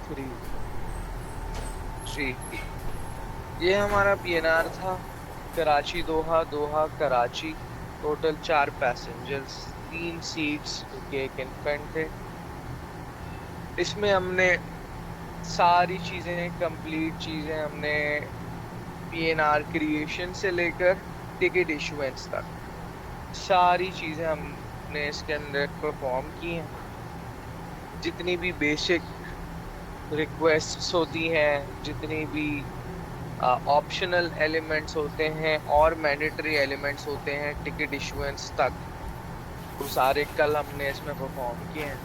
Three G. ये हमारा PNR था। Karachi Doha, Doha Karachi. Total 4 passengers, 3 seats, क्योंकि एक इन्फेंट थे। इसमें हमने सारी चीजें, कंप्लीट चीजें हमने पीएनआर क्रिएशन से लेकर टिकट इशुएंस तक सारी चीजें हमने इसके अंदर परफॉर्म की हैं। जितनी भी बेसिक रिक्वेस्ट्स होती हैं, जितनी भी ऑप्शनल एलिमेंट्स होते हैं और मैंडेटरी एलिमेंट्स होते हैं टिकट इशुएंस तक, वो सारे कल हमने इसमें परफॉर्म किए हैं।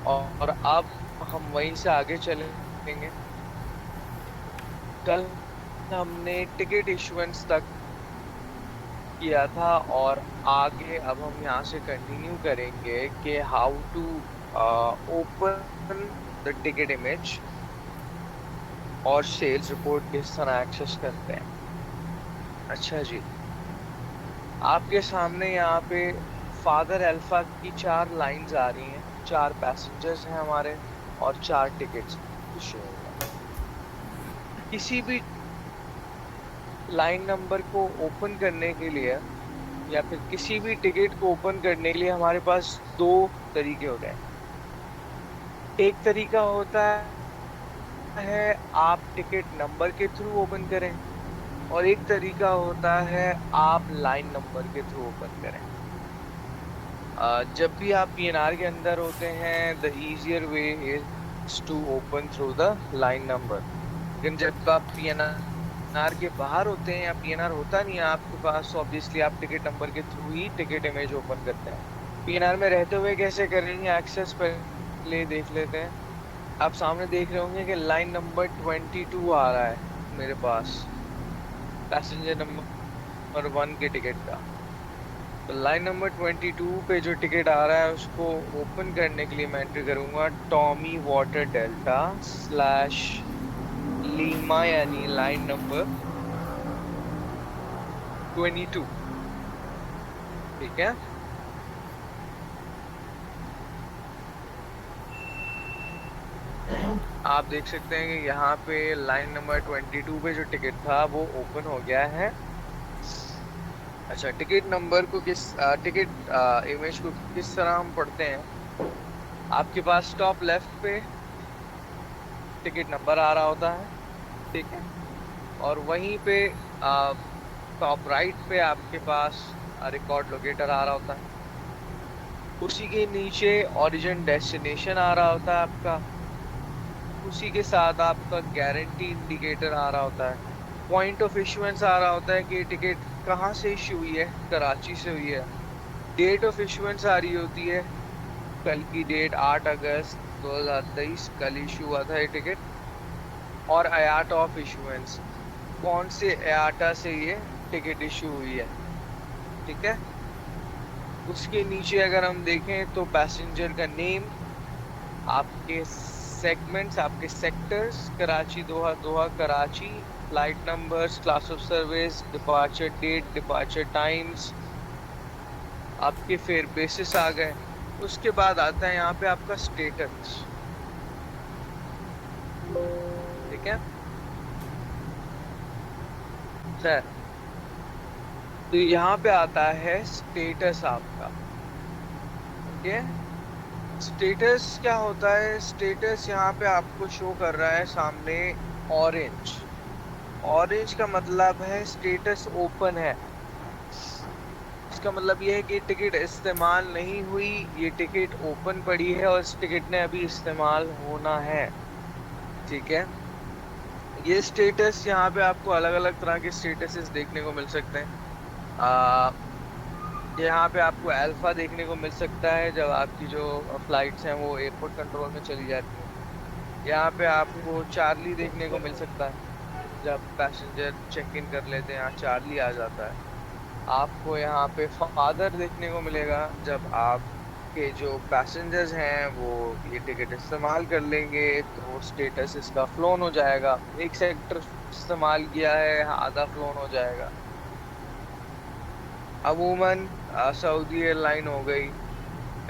और अब हम वहीं से आगे चलेंगे। कल हमने टिकट इशुएंस तक किया था और आगे अब हम यहाँ से कंटिन्यू करेंगे कि how to open the ticket image और सेल्स रिपोर्ट किस तरह एक्सेस करते हैं। अच्छा जी, आपके सामने यहाँ पे फादर अल्फा की 4 लाइंस आ रही हैं। 4 पैसेंजर्स हैं हमारे और 4 टिकट्स इशू हुए हैं। किसी भी लाइन नंबर को ओपन करने के लिए या फिर किसी भी टिकट को ओपन करने के लिए हमारे पास 2 तरीके होते हैं। एक तरीका होता है आप टिकट नंबर के थ्रू ओपन करें, और एक तरीका होता है आप लाइन नंबर के थ्रू ओपन करें। जब भी आप पीएनआर के अंदर होते हैं, the easier way is to open through the line number. लेकिन जब आप पीएनआर के बाहर होते हैं या पीएनआर होता नहीं है आपके पास, तो ऑब्वियसली आप टिकट नंबर के थ्रू ही टिकट इमेज ओपन करते हैं। पीएनआर में रहते हुए कैसे करेंगे एक्सेस, पहले देख लेते हैं। आप सामने देख रहे होंगे कि लाइन नंबर 22 आ रहा है मेरे पास, पैसेंजर नंबर 1 के टिकट का। तो लाइन नंबर 22 पे जो टिकट आ रहा है उसको ओपन करने के लिए मैं एंटर करूंगा Tommy water delta slash Lima, यानी लाइन नंबर 22। ठीक है। आप देख सकते हैं कि यहाँ पे लाइन नंबर 22 पे जो टिकट था वो ओपन हो गया है। अच्छा, टिकट नंबर को टिकट इमेज को किस तरह हम पढ़ते हैं। आपके पास टॉप लेफ्ट पे टिकट नंबर आ रहा होता है, ठीक है। और वहीं पे टॉप राइट पे आपके पास रिकॉर्ड लोकेटर आ रहा होता है। उसी के नीचे ओरिजिन डेस्टिनेशन आ रहा होता है आपका। उसी के साथ आपका गारंटी इंडिकेटर आ रहा होता है। पॉइंट ऑफ इशुएंस आ रहा होता है कि टिकट कहाँ से इशू हुई है, कराची से हुई है। डेट ऑफ इशुएंस आ रही होती है, कल की डेट 8 अगस्त 2023, कल इशू हुआ था ये टिकट। और आयाट ऑफ इशुएंस, कौन से आयाटा से ये टिकट इशू हुई है, ठीक है। उसके नीचे अगर हम देखें तो पैसेंजर का नेम, आपके सेगमेंट्स, आपके sectors, Karachi Doha, Doha Karachi, flight numbers, class of service, departure date, departure times, आपके फेयर बेसिस आ गए। उसके बाद आता है यहाँ पे आपका स्टेटस, ठीक है सर। तो यहाँ पे आता है स्टेटस आपका, ओके। स्टेटस क्या होता है, स्टेटस यहाँ पे आपको शो कर रहा है सामने ऑरेंज। ऑरेंज का मतलब है स्टेटस ओपन है। इसका मतलब ये है कि टिकट इस्तेमाल नहीं हुई, ये टिकट ओपन पड़ी है और इस टिकट ने अभी इस्तेमाल होना है, ठीक है। ये स्टेटस यहाँ पे आपको अलग अलग तरह के स्टेटसेस देखने को मिल सकते हैं। यहाँ पे आपको अल्फा देखने को मिल सकता है जब आपकी जो फ्लाइट्स हैं वो एयरपोर्ट कंट्रोल में चली जाती हैं। यहाँ पे आपको चार्ली देखने को मिल सकता है, जब पैसेंजर चेक इन कर लेते हैं यहाँ चार्ली आ जाता है। आपको यहाँ पे फादर देखने को मिलेगा जब आपके जो पैसेंजर्स हैं वो ये टिकट इस्तेमाल कर लेंगे, तो स्टेटस इसका फ्लोन हो जाएगा। एक सेक्टर इस्तेमाल किया है, आधा फ्लोन हो जाएगा। अमूमन सऊदी एयरलाइन हो गई,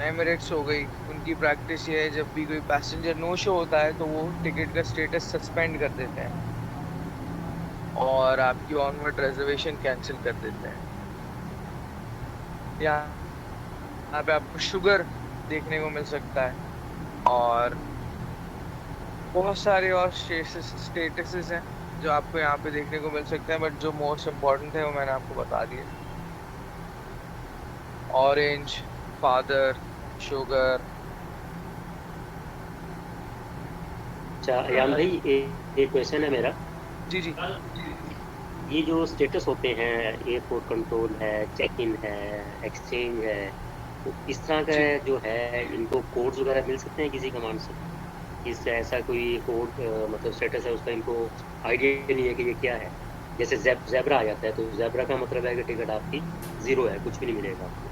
एमिरेट्स हो गई, उनकी प्रैक्टिस ये है जब भी कोई पैसेंजर नो शो होता है तो वो टिकट का स्टेटस सस्पेंड कर देते हैं और आपकी ऑनवर्ड रिजर्वेशन कैंसिल कर देते हैं। यहाँ पे आपको शुगर देखने को मिल सकता है और बहुत सारे और स्टेटसेस हैं जो आपको यहाँ पे देखने को मिल सकते हैं, बट जो मोस्ट इम्पोर्टेंट है वो मैंने आपको बता दिए। Orange, father, sugar. अच्छा यान भाई, एक क्वेश्चन है मेरा। जी जी। ये जो स्टेटस होते हैं, एयरपोर्ट कंट्रोल है, चेक इन है, एक्सचेंज है, तो इस तरह का जी जो है, इनको कोड्स वगैरह मिल सकते हैं किसी कमांड से? इससे ऐसा कोई कोड मतलब स्टेटस है उसका, इनको आइडिया नहीं है कि ये क्या है। जैसे जेब्रा आ जाता है, तो जेब्रा का मतलब है कि टिकट आपकी ज़ीरो है, कुछ भी नहीं मिलेगा आपको।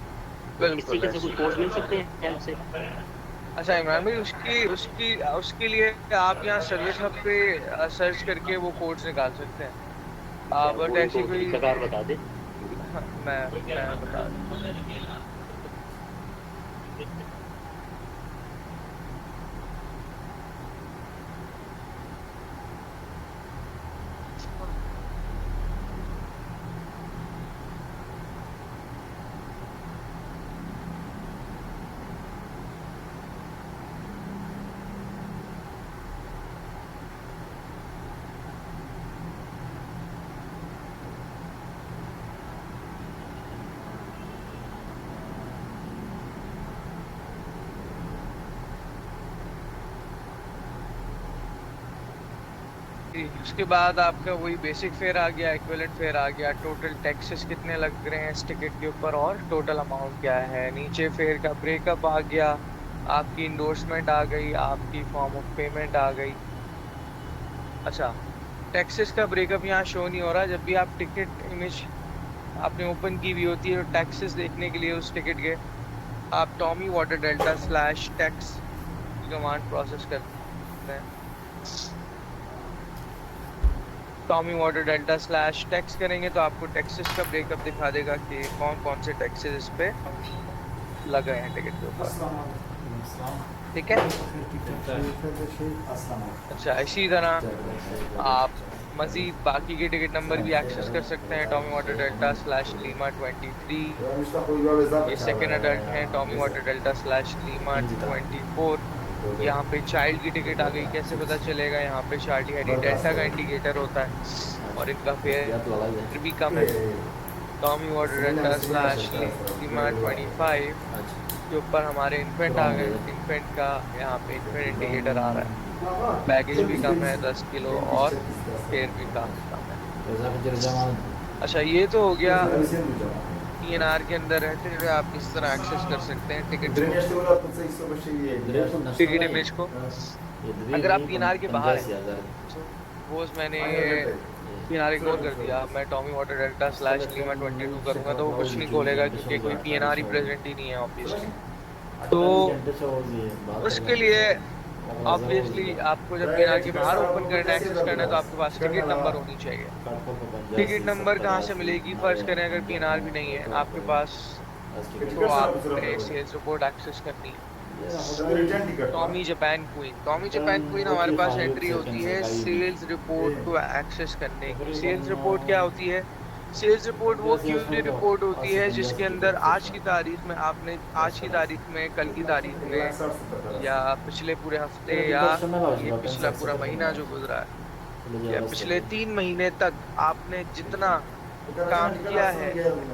तो इस बिल्कुल तरीके से ऐसे। कुछ कोड्स मिल सकते हैं आपसे? अच्छा इमरान भाई, उसकी उसकी उसके लिए आप यहाँ सर्विस हब पे सर्च करके वो कोड्स निकाल सकते हैं। अच्छा, बट वो ऐसी इनको कोई। तरीकाकार बता दे। हाँ, मैं बता देता हूँ। उसके बाद आपका वही बेसिक फेयर आ गया, इक्विवेलेंट फेयर आ गया, टोटल टैक्सेस कितने लग रहे हैं इस टिकट के ऊपर और टोटल अमाउंट क्या है। नीचे फेयर का ब्रेकअप आ गया, आपकी इंडोर्समेंट आ गई, आपकी फॉर्म ऑफ पेमेंट आ गई। अच्छा, टैक्सेस का ब्रेकअप यहाँ शो नहीं हो रहा। जब भी आप टिकट इमेज आपने ओपन की हुई होती है तो टैक्सेस देखने के लिए उस टिकट के आप Tommy water delta slash tax command process करते हैं। Tommy water delta slash tax करेंगे तो आपको टैक्सेस का ब्रेकअप दिखा देगा कि कौन कौन से टैक्सेस इस पे लग रहे हैं टिकट के ऊपर। ठीक है। अच्छा, इसी तरह आप मजीद बाकी के टिकट नंबर भी एक्सेस कर सकते हैं। Tommy water delta slash Lima 23, ये सेकेंड अडल्ट हैं। Tommy water delta slash Lima 24, यहाँ पे चाइल्ड की टिकट आ गई। कैसे पता चलेगा? यहाँ पे चार्ली हेडी डेल्टा का इंडिकेटर होता है और इनका फेयर भी कम है। Tommy water delta slash Lima 25 के ऊपर हमारे इन्फेंट आ गए। इन्फेंट का यहाँ पे इन्फेंट इंडिकेटर आ रहा है। बैगेज भी कम है 10 किलो और फेयर भी काफी कम है। अच्छा, ये तो हो गया पीएनआर के अंदर रहते हुए आप किस तरह एक्सेस कर सकते हैं टिकट को, टिकट इमेज को। अगर आप पीएनआर के बाहर हैं, सपोज मैंने पीएनआर इग्नोर कर दिया, मैं Tommy water delta slash Lima 22 करूंगा तो वो कुछ नहीं खोलेगा क्योंकि कोई पीएनआर ही प्रेजेंट ही नहीं है ऑब्वियसली। तो उसके लिए ऑब्वियसली आपको जब पीएनआर के बाहर ओपन करना है, एक्सेस करना है, तो आपके पास टिकट नंबर होनी चाहिए। टिकट नंबर कहाँ से मिलेगी? फर्ज करें अगर पीएनआर भी नहीं है आपके पास तो आपने सेल्स रिपोर्ट एक्सेस करनी है। Tommy Japan queen, Tommy Japan queen हमारे पास एंट्री होती है सेल्स रिपोर्ट को एक्सेस करने की। सेल्स रिपोर्ट क्या होती है? सेल्स रिपोर्ट वो क्यूरी रिपोर्ट होती है जिसके अंदर आज की तारीख में आपने, आज की तारीख में, कल की तारीख में, या पिछले पूरे हफ्ते, या ये पिछला पूरा महीना जो गुजरा है, या पिछले 3 महीने तक आपने जितना काम किया है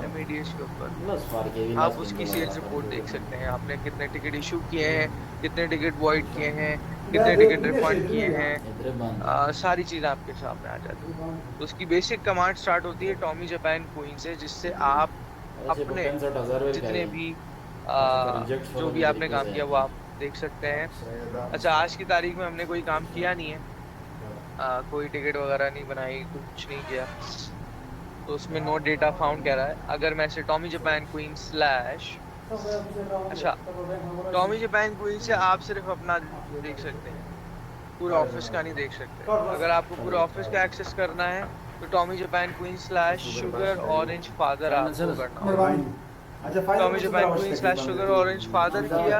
एमईडीएस के ऊपर, आप उसकी सेल्स रिपोर्ट देख सकते हैं। आपने कितने टिकट इशू किए हैं, कितने टिकट वॉइड किए हैं, कितने टिकट रिफंड किए हैं, सारी चीज़ आपके सामने आ जाती है। उसकी बेसिक कमांड स्टार्ट होती है टॉमी जापान क्वीन से, जिससे आप अपने जितने भी जो भी आपने काम किया वो आप देख सकते हैं। अच्छा, आज की तारीख में हमने कोई काम किया नहीं है, कोई टिकट वगैरह नहीं बनाई, कुछ नहीं किया, तो उसमें नो डेटा फाउंड कह रहा है। अगर मैं से टॉमी जापान क्वीन स्लैश, अच्छा, टॉमी जापान क्वीन से आप सिर्फ अपना देख सकते हैं, पूरे ऑफिस का नहीं देख सकते। अगर आपको पूरे ऑफिस का एक्सेस करना है तो Tommy Japan queen slash sugar orange father आपको करना होगा। अच्छा फाइनल टॉमी कुछ जापान दरावश क्वीन स्लैश तकरीबन शुगर दी ऑरेंज फादर किया,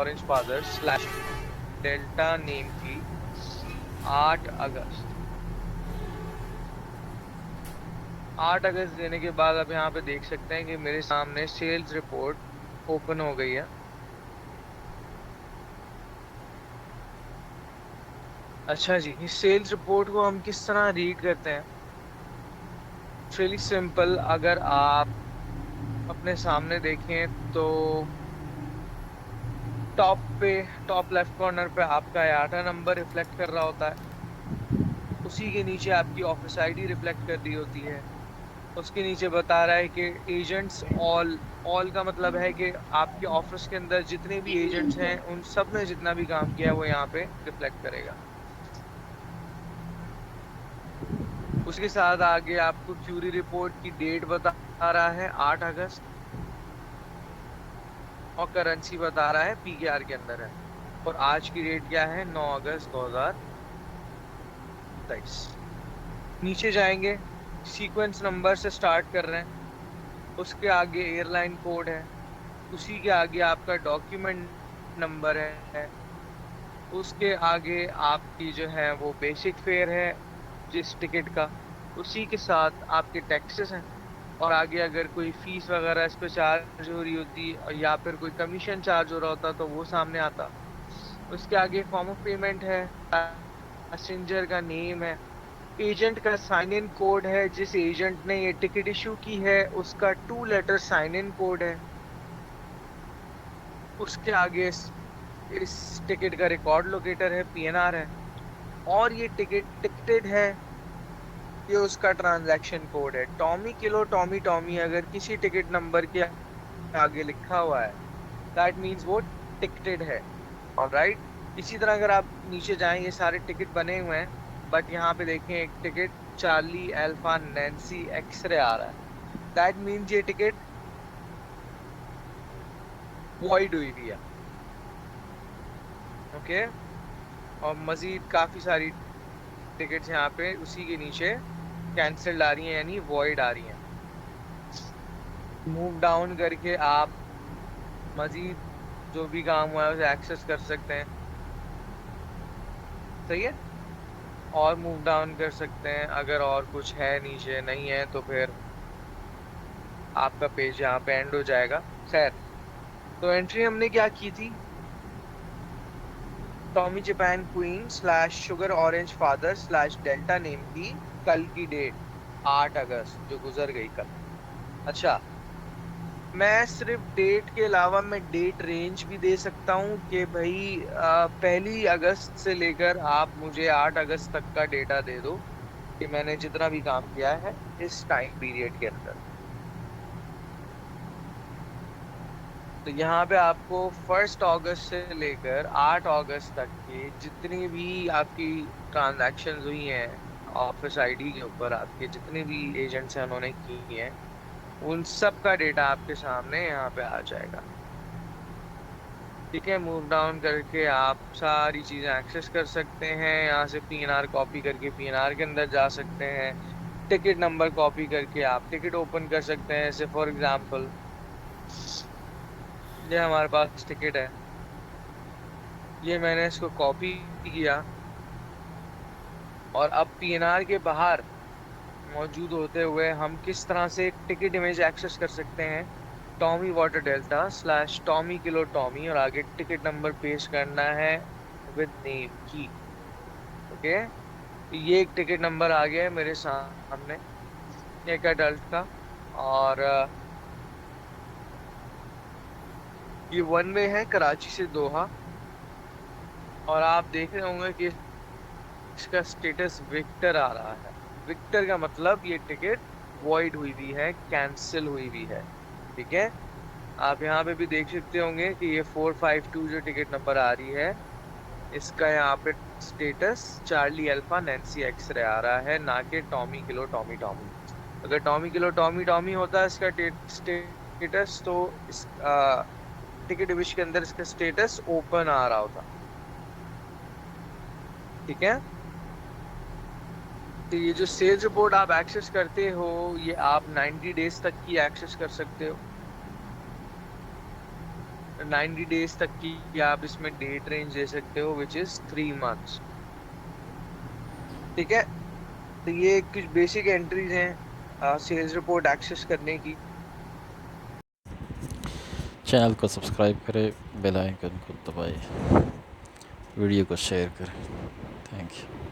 orange father slash delta name की 8 अगस्त, 8 अगस्त देने के बाद अब यहाँ पे देख सकते हैं कि मेरे सामने सेल्स रिपोर्ट ओपन हो गई है। अच्छा जी, इस सेल्स रिपोर्ट को हम किस तरह रीड करते हैं? रियली सिंपल, अगर आप अपने सामने देखें तो टॉप पे, टॉप लेफ्ट कॉर्नर पे आपका 8वां नंबर रिफ्लेक्ट कर रहा होता है, उसी के नीचे आपकी ऑफिस आईडी रिफ्लेक्ट कर रही होती है, उसके नीचे बता रहा है कि एजेंट्स ऑल, ऑल का मतलब है कि आपके ऑफिस के अंदर जितने भी एजेंट्स हैं उन सब ने जितना भी काम किया है वो यहाँ पे रिफ्लेक्ट करेगा। उसके साथ आगे आपको क्यूरी रिपोर्ट की डेट बता रहा है 8 अगस्त, और करेंसी बता रहा है पीकेआर के अंदर है, और आज की डेट क्या है? 9 अगस्त 2023। नीचे जाएंगे, सीक्वेंस नंबर से स्टार्ट कर रहे हैं, उसके आगे एयरलाइन कोड है, उसी के आगे आपका डॉक्यूमेंट नंबर है, उसके आगे आपकी जो है वो बेसिक फेयर है जिस टिकट का, उसी के साथ आपके टैक्सेस हैं, और आगे अगर कोई फीस वगैरह इस पे चार्ज हो रही होती या फिर कोई कमीशन चार्ज हो रहा होता तो वो सामने आता। उसके आगे फॉर्म ऑफ पेमेंट है, पैसेंजर का नेम है, एजेंट का साइन इन कोड है, जिस एजेंट ने ये टिकट इशू की है उसका 2 लेटर साइन इन कोड है, उसके आगे इस टिकट का रिकॉर्ड लोकेटर है, पीएनआर है, और ये टिकट टिकटेड है, ये उसका ट्रांजैक्शन कोड है। टॉमी किलो टॉमी टॉमी अगर किसी टिकट नंबर के आगे लिखा हुआ है दैट मीन्स वो टिकटेड है। ऑलराइट, इसी तरह अगर आप नीचे जाएं ये सारे टिकट बने हुए हैं, बट यहाँ पे देखें एक ticket Charlie Alpha Nancy xray आ रहा है, दैट मीन्स ये टिकट वॉइड हुई हुई है। ओके, और मजीद काफी सारी टिकट्स यहाँ पे उसी के नीचे कैंसिल्ड आ रही हैं, यानी वॉइड आ रही हैं। मूव डाउन करके आप मजीद जो भी काम हुआ है उसे एक्सेस कर सकते हैं, सही है, और मूव डाउन कर सकते हैं। अगर और कुछ है नीचे नहीं है तो फिर आपका पेज यहाँ पे एंड हो जाएगा। खैर, तो एंट्री हमने क्या की थी? Tommy Japan queen slash sugar orange father slash delta name की कल की डेट 8 अगस्त जो गुजर गई कल। अच्छा, मैं सिर्फ डेट के अलावा मैं डेट रेंज भी दे सकता हूँ कि भाई 1 अगस्त से लेकर आप मुझे 8 अगस्त तक का डेटा दे दो कि मैंने जितना भी काम किया है इस टाइम पीरियड के अंदर। तो यहाँ पे आपको 1 अगस्त से लेकर 8 अगस्त तक के जितनी भी आपकी ट्रांजैक्शन हुई हैं ऑफिस आईडी के ऊपर, आपके जितने भी एजेंट्स हैं उन्होंने की हैं, उन सब का डेटा आपके सामने यहाँ पे आ जाएगा। ठीक है, मूव डाउन करके आप सारी चीजें एक्सेस कर सकते हैं, यहाँ से पीएनआर कॉपी करके पीएनआर के अंदर जा सकते हैं, टिकट नंबर कॉपी करके आप टिकट ओपन कर सकते हैं। जैसे फॉर एग्जांपल ये हमारे पास टिकट है, ये मैंने इसको कॉपी किया, और अब पीएनआर के बाहर मौजूद होते हुए हम किस तरह से टिकट इमेज एक्सेस कर सकते हैं? Tommy water delta slash Tommy Kilo Tommy, और आगे टिकट नंबर पेश करना है विद नेम की। ओके, ये एक टिकट नंबर आ गया है मेरे सामने, एक अडल्ट का, और ये वन वे है कराची से दोहा, और आप देख रहे होंगे कि इसका स्टेटस विक्टर आ रहा है। विक्टर का मतलब ये टिकट वॉइड हुई हुई है, कैंसिल हुई हुई है। ठीक है, आप यहाँ पे भी देख सकते होंगे कि ये 452 जो टिकट नंबर आ रही है इसका यहाँ पे status Charlie Alpha Nancy xray आ रहा है, ना कि टॉमी किलो टॉमी टॉमी। अगर टॉमी किलो टॉमी टॉमी होता है इसका स्टेटस, तो इस टिकट विश के अंदर इसका स्टेटस ओपन आ रहा होता। ठीक है। तो ये जो सेल्स रिपोर्ट आप एक्सेस करते हो, ये आप 90 डेज तक की एक्सेस कर सकते हो। 90 डेज तक की आप इसमें डेट रेंज दे सकते हो, विच इज 3 मंथ्स। ठीक है। तो ये कुछ बेसिक एंट्रीज हैं सेल्स रिपोर्ट एक्सेस करने की। चैनल को सब्सक्राइब करें, बेल आइकन को दबाएं, वीडियो को शेयर करें। Thank you.